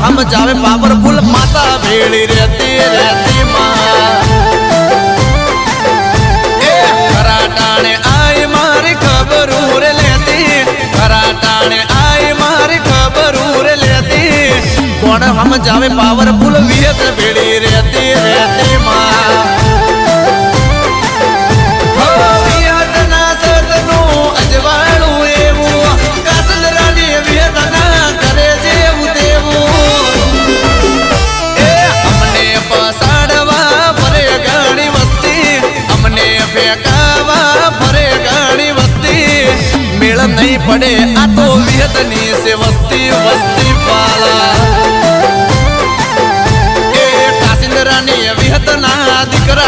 हम जावे पावरफुल माता भेड़ी रहती रहती माँ कराटाने आई मारी खबर रे लेती कराटाने आई मारी खबर रे लेती कौन हम जावे पावरफुल वियत भेड़ी रहती रहती माँ नहीं पड़े आ तो विहतनी से वस्ती वस्ती पाला कासिंदरानी विहतना दिकरा